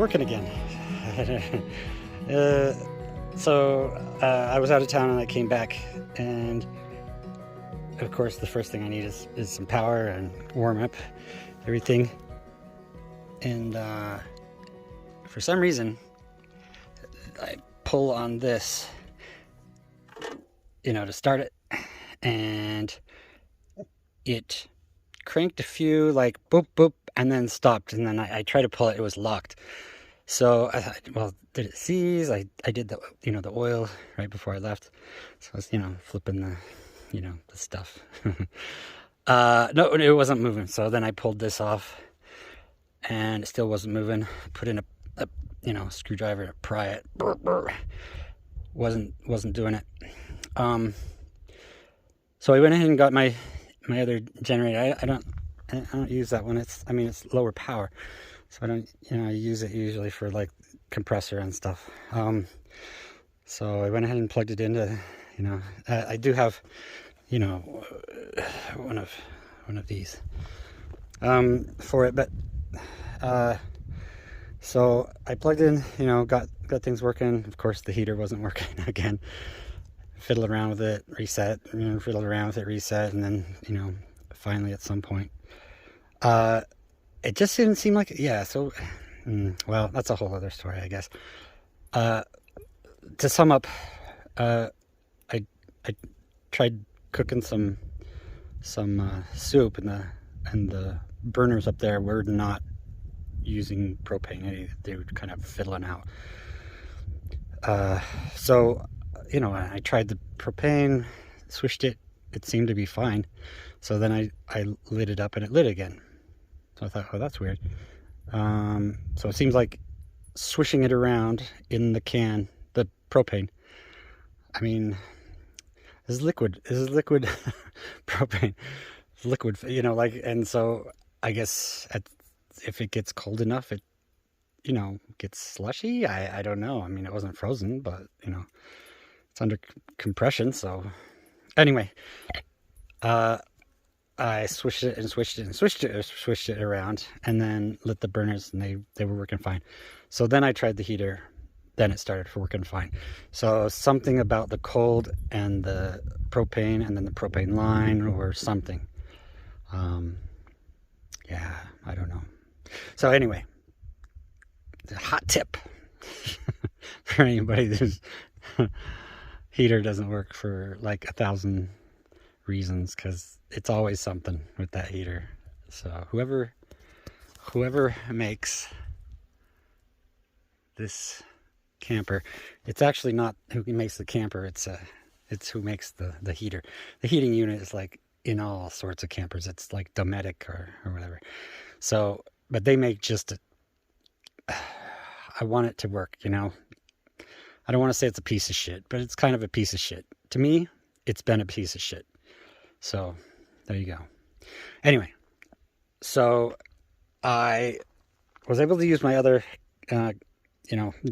working again. I was out of town and I came back, and of course the first thing I need is some power and warm up everything. And for some reason I pull on this, to start it, and it cranked a few, like boop boop, and then stopped, and then I tried to pull it. It was locked. So I thought, well, did it seize? I did the the oil right before I left, so I was flipping the the stuff. No, it wasn't moving. So then I pulled this off, and it still wasn't moving. Put in a screwdriver to pry it. Brr, brr. Wasn't doing it. So I went ahead and got my other generator. I don't use that one. It's lower power, so I don't I use it usually for like compressor and stuff. So I went ahead and plugged it into I do have one of these for it, but so I plugged in, got things working. Of course the heater wasn't working again. Fiddled around with it, reset, fiddled around with it, reset, and then finally at some point it just didn't seem like it. Yeah, so well, that's a whole other story, I guess. To sum up, I tried cooking some soup, and the burners up there were not using propane. They were kind of fiddling out. So I tried the propane, switched it. It seemed to be fine. So then I lit it up and it lit again. So I thought, oh, that's weird. So it seems like swishing it around in the can, the propane. This is liquid. This is liquid propane. It's liquid, and so I guess if it gets cold enough, it, gets slushy. I don't know. It wasn't frozen, but, it's under compression. So anyway, I switched it around, and then lit the burners, and they were working fine. So then I tried the heater, then it started working fine. So something about the cold and the propane, and then the propane line or something. Yeah, I don't know. So anyway, the hot tip for anybody whose heater doesn't work for like 1,000 reasons, because it's always something with that heater. So whoever makes this camper, it's actually not who makes the camper, it's who makes the heater. The heating unit is like in all sorts of campers. It's like Dometic or whatever. So, but they make just I want it to work, I don't want to say it's a piece of shit, but it's kind of a piece of shit. To me, it's been a piece of shit. So there you go. Anyway, so I was able to use my other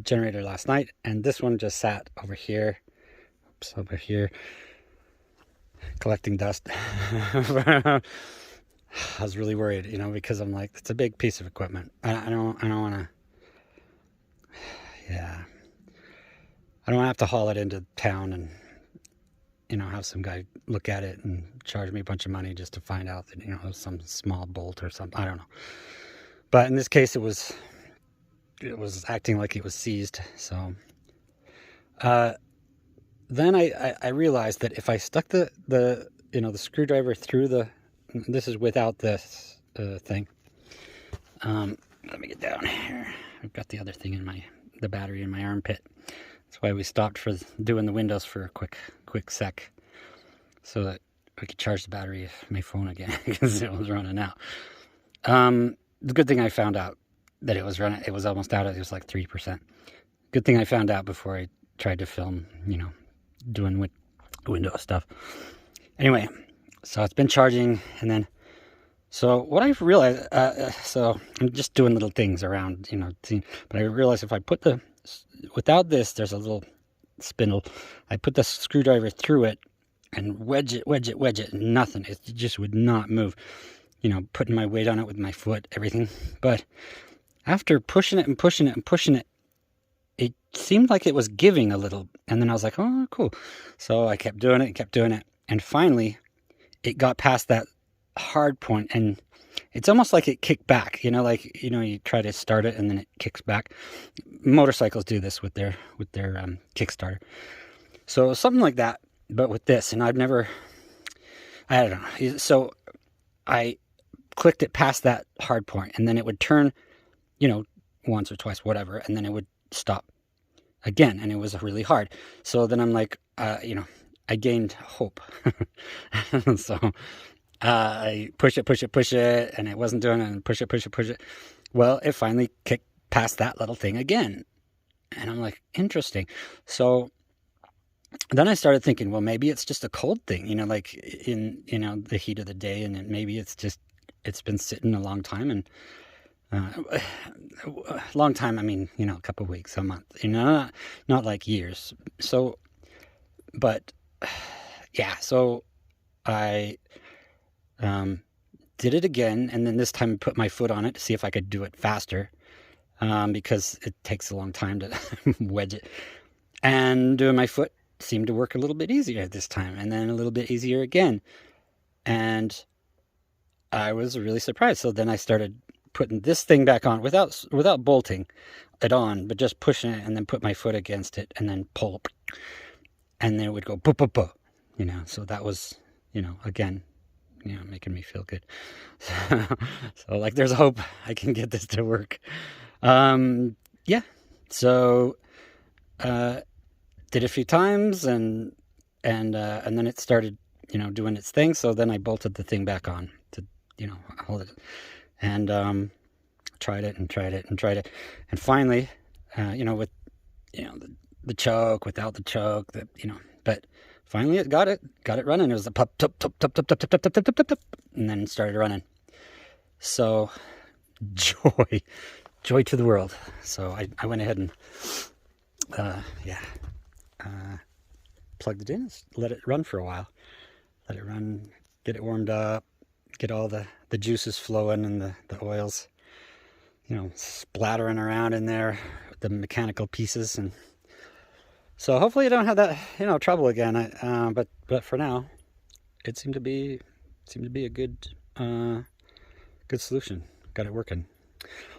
generator last night, and this one just sat over here. Oops, over here, collecting dust. I was really worried, because I'm like, it's a big piece of equipment. I don't want to. Yeah, I don't want to have to haul it into town and have some guy look at it and charge me a bunch of money just to find out that it was some small bolt or something. I don't know. But in this case, it was acting like it was seized. So then I realized that if I stuck the screwdriver through this is without this thing. Let me get down here. I've got the other thing in the battery in my armpit. That's why we stopped for doing the windows for a quick sec, so that I could charge the battery of my phone again, because it was running out. The good thing I found out that it was almost out. It was like 3%. Good thing I found out before I tried to film, doing window stuff. Anyway, so it's been charging, and then, so what I've realized, so I'm just doing little things around, but I realized if I put without this, there's a little spindle. I put the screwdriver through it and wedge it, nothing. It just would not move. Putting my weight on it with my foot, everything. But after pushing it and pushing it and pushing it, it seemed like it was giving a little. And then I was like, oh, cool. So I kept doing it and kept doing it. And finally, it got past that hard point, and it's almost like it kicked back. You know, like, you know, you try to start it and then it kicks back. Motorcycles do this with their Kickstarter. So something like that, but with this. And I don't know. So I clicked it past that hard point, and then it would turn, you know, once or twice, whatever, and then it would stop again, and it was really hard. So then I'm like, you know, I gained hope. So I push it, and it wasn't doing it, and push it. Well, it finally kicked past that little thing again. And I'm like, interesting. So then I started thinking, well, maybe it's just a cold thing, you know, like in, you know, the heat of the day, and maybe it's been sitting a long time, and long time, I mean, you know, a couple of weeks, a month, you know, not like years. So, but yeah, so I did it again, and then this time I put my foot on it to see if I could do it faster, because it takes a long time to wedge it. And doing my foot seemed to work a little bit easier this time, and then a little bit easier again. And I was really surprised. So then I started putting this thing back on without bolting it on, but just pushing it, and then put my foot against it, and then pull, and then it would go boop, boop, boop, you know. So that was, you know, again, you know, making me feel good. So like, there's hope I can get this to work. Yeah. So did a few times, and then it started, you know, doing its thing. So then I bolted the thing back on to, you know, hold it, and tried it, and finally, you know, with, you know, the choke, without the choke, you know, but finally it got it running. It was a pop, top, top, top, top, top, top, top, top, top, top, top, and then it started running. So joy to the world. So I went ahead and plugged it in, let it run for a while, let it run, get it warmed up, get all the juices flowing, and the oils, you know, splattering around in there with the mechanical pieces. And so hopefully you don't have that, you know, trouble again. But for now, it seemed to be a good solution. Got it working.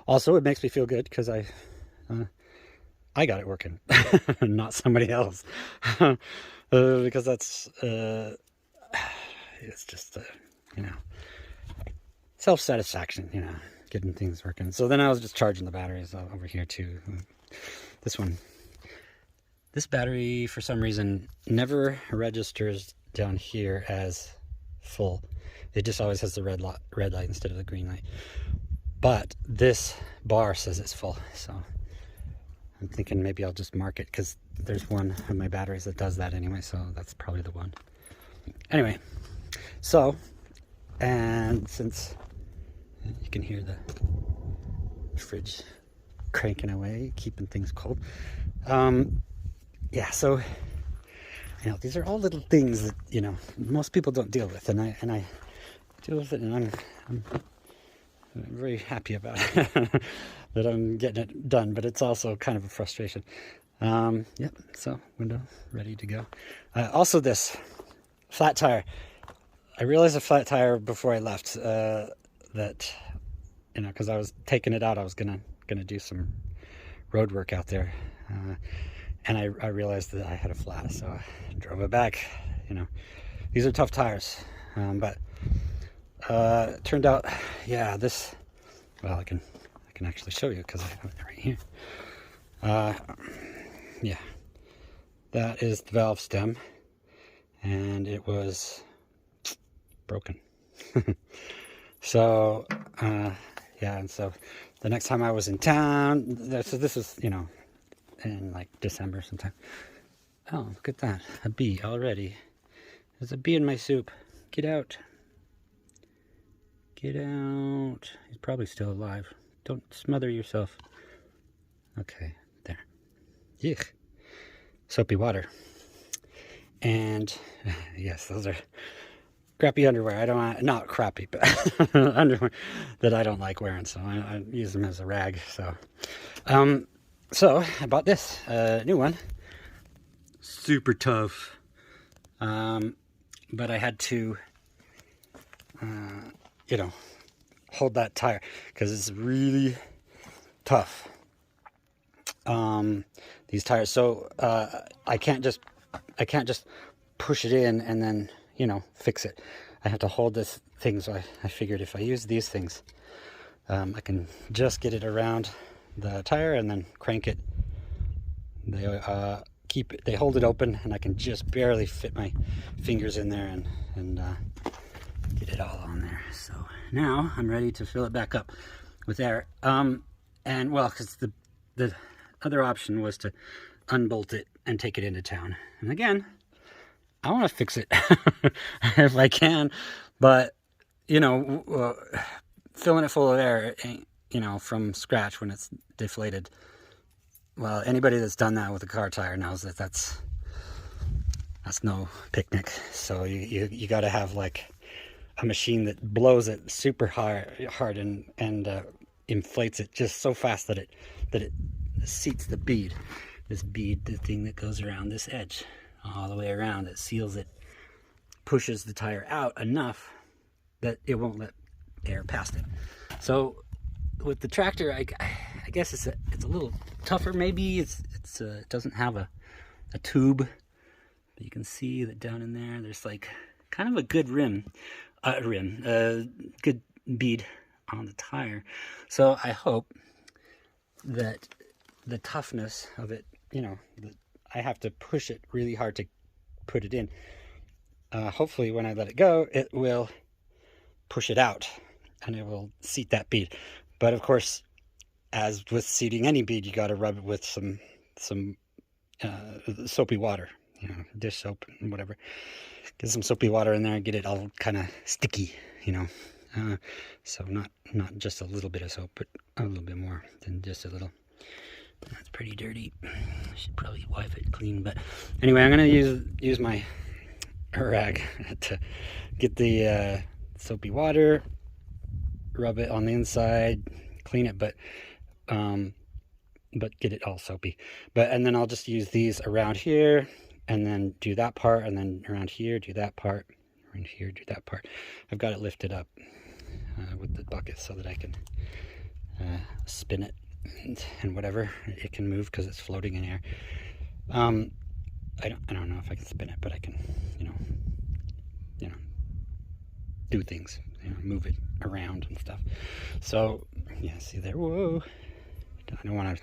Also, it makes me feel good because I got it working, not somebody else. Because that's it's just you know, self-satisfaction, you know, getting things working. So then I was just charging the batteries over here too. This battery, for some reason, never registers down here as full. It just always has the red light instead of the green light. But this bar says it's full, so I'm thinking maybe I'll just mark it, because there's one of my batteries that does that anyway, so that's probably the one. Anyway, so, and since you can hear the fridge cranking away, keeping things cold, yeah, so, you know, these are all little things that, you know, most people don't deal with, and I deal with it, and I'm very happy about it, that I'm getting it done, but it's also kind of a frustration. Yep, so window ready to go. Also, this flat tire. I realized a flat tire before I left, that, you know, because I was taking it out, I was gonna do some road work out there, and I realized that I had a flat, so I drove it back. You know, these are tough tires, but it turned out, yeah, this, well, I can actually show you, because I have it right here. Yeah, that is the valve stem, and it was broken. So yeah, and so the next time I was in town, so this was, you know, in like December sometime. Oh, look at that, a bee already. There's a bee in my soup. Get out. Get out. He's probably still alive. Don't smother yourself. Okay, there. Yuck. Soapy water. And yes, those are crappy underwear. I don't want, not crappy, but underwear that I don't like wearing. So I use them as a rag. So I bought this new one. Super tough. But I had to, you know, hold that tire because it's really tough. These tires. So I can't just push it in and then, you know, fix it. I have to hold this thing. So I figured if I use these things, I can just get it around the tire and then crank it. They hold it open, and I can just barely fit my fingers in there and get it all on there. So now I'm ready to fill it back up with air. And well, because the other option was to unbolt it and take it into town. And again, I want to fix it if I can, but you know, filling it full of air, you know, from scratch when it's deflated. Well, anybody that's done that with a car tire knows that that's no picnic. So you got to have like a machine that blows it super hard and inflates it just so fast that it seats the bead. This bead, the thing that goes around this edge, all the way around, it seals it, pushes the tire out enough that it won't let air past it. So with the tractor, I guess it's a little tougher. Maybe it doesn't have a tube, but you can see that down in there's like kind of a good good bead on the tire. So I hope that the toughness of it, you know, I have to push it really hard to put it in. Hopefully when I let it go, it will push it out and it will seat that bead. But of course, as with seating any bead, you got to rub it with some soapy water, you know, dish soap and whatever. Get some soapy water in there and get it all kind of sticky, you know. So not just a little bit of soap, but a little bit more than just a little. That's pretty dirty. I should probably wipe it clean. But anyway, I'm gonna use my rag to get the soapy water, rub it on the inside, clean it, but get it all soapy. And then I'll just use these around here, and then do that part, and then around here do that part, around here do that part. I've got it lifted up with the bucket so that I can spin it and whatever, it can move because it's floating in air. I don't know if I can spin it, but I can, you know, do things, you know, move it around and stuff. So yeah, see there. Whoa! I don't want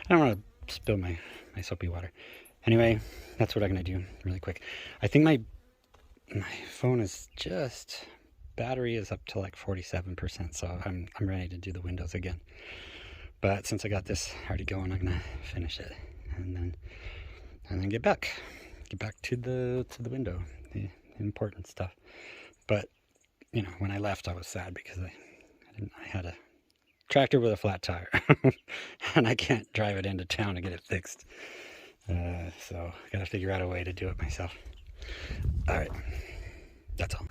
to spill my soapy water. Anyway, that's what I'm gonna do really quick. I think my phone is just, battery is up to like 47%, so I'm ready to do the windows again. But since I got this already going, I'm gonna finish it and then get back to the window, the important stuff. But you know, when I left, I was sad because I had a tractor with a flat tire and I can't drive it into town to get it fixed. So I gotta figure out a way to do it myself. All right, that's all.